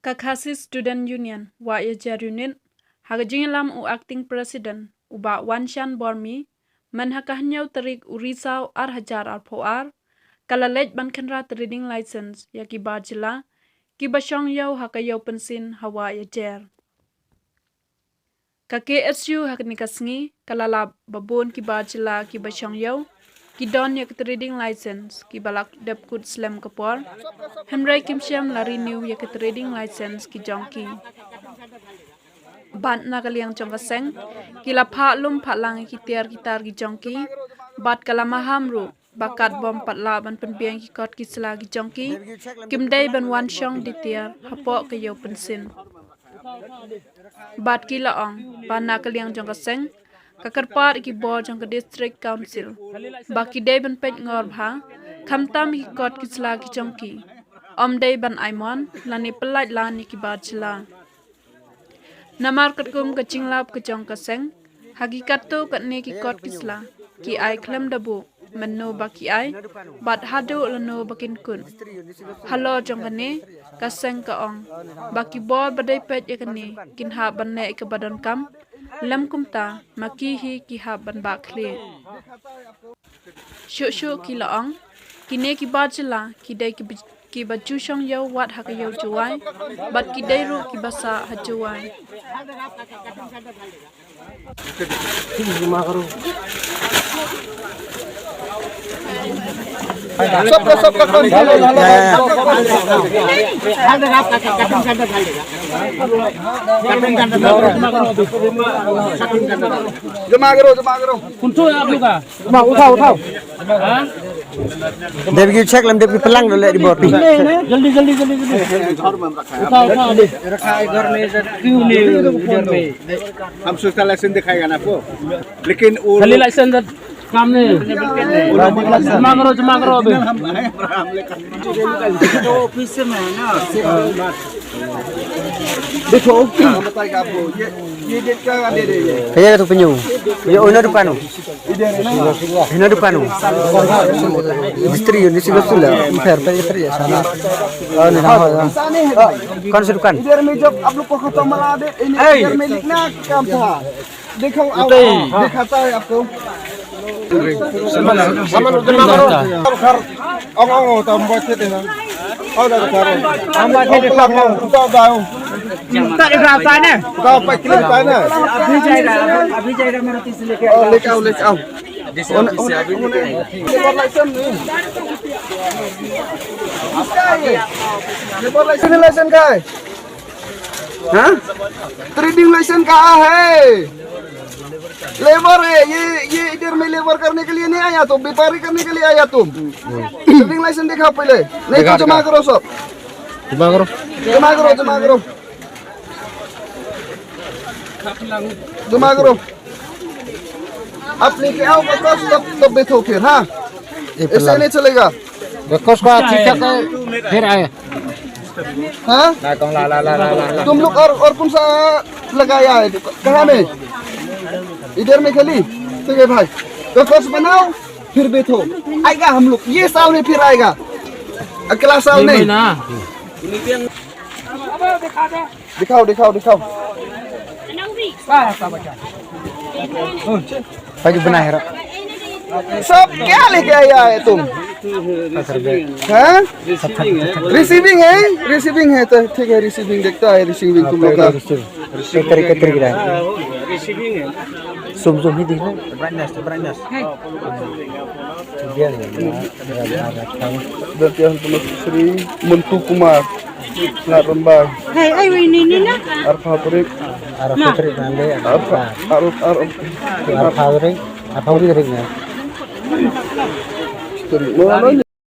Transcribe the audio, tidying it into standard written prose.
Kakasi Student Union wa Yajar Unit Hagajingalam u acting president uba Wanshan Bormi menhakahnya terik urisau hajar poar kalalej ban kenra trading license yaki bajila kibashong yau hakayau pensin hawa yajar KKSU haknikasngi kalala babon kibajila kibashong yau kidon yak trading license kibalak depkut slam kapor hemrai kimshem la renew yak trading license ki jongki ban nakaliang jongkaseng kila pha lum pha lang ki tiar gitar ki jongki bat kala mahamru bakat bom patla ban penbiang ki kot ki sla ki jongki kimdai ban wan shong ditiar hapo ke yo pensin bat kila ong ban nakaliang jongkaseng kakarpar ki board jong district council baki day ban pej ngor bha khamtam hi kot ki sla ki jongki om day ban aimon lani pelaj lani ki bajla namar katkum kachinglap kajong kaseng hakikat tu katne ki kot kisla ki ai klam dabu menno baki ai bat hadu lano bakin kun halo jong kane kaseng ka ong baki bor badai pet yakane kin ha banne ke badon kam lam kumta maki hi ki ha ban bakle shu shu ki la ong kine ki bajla ki dai ki baju shong yau wat hakayau juai bat ki dai ru ki basa hajuai जमा करो Kuntu ya ablu ka? उठाओ Dev ki check lam dev ki pelang dole di bawah pi. जल्दी उठाओ अभी रखा है घर में क्यों नहीं घर में हम सोचता लाइसेंस दिखाएगा ना आपको लेकिन वो खाली लाइसेंस काम नहीं जमा करो अभी तो ऑफिस से मैं है ना देखो बताएगा आपको ये डेट का दे रही है Kaya tu penyu. Yo owner depan tu. Owner depan tu. Mistri ni sih betul lah. Fair ya sana. Oh ni dah. Kau suruhkan. इधर में जब आप लोग को खत्म वाला दे इधर में लिखना काम था देखो दिखाता है आपको तम बचे थे ना और हम बचे थे सब तो दाओ tak ikhlas sana तो पे क्लिक है ना अभी जाएगा मेरा तीस लेके लेके आओ लेबर लाइसेंस लाइसेंस का है हाँ ट्रेडिंग लाइसेंस कहाँ है लेबर है ये इधर में लेबर करने के लिए नहीं आया तुम व्यापारी करने के लिए आया तुम ट्रेडिंग लाइसेंस दिखाओ पहले नहीं तो जमा करो सब जमा करो आप लेके आओ बकवास तब बैठो फिर हाँ ऐसे नहीं चलेगा Kos ko ठीक ठाक फिर आए. हाँ तुम लोग और कौन सा लगाया है कहाँ में इधर में खाली ठीक है भाई बकवास बनाओ फिर बैठो आएगा हम लोग ये साल में फिर आएगा अगला साल नहीं दिखाओ Baju benah hera. सब क्या लेके आया है तुम हैं रिसीविंग है तो ठीक है रिसीविंग देखता है रिसीविंग तुम लोग का Keteri gira. Zoom ni di na. Brightness. Biar ya. Datihan Tuan Sri Mentu Kumar Narembang Hai ini na. Arfa Purik nande. Arfa Arfa Purik na. Story.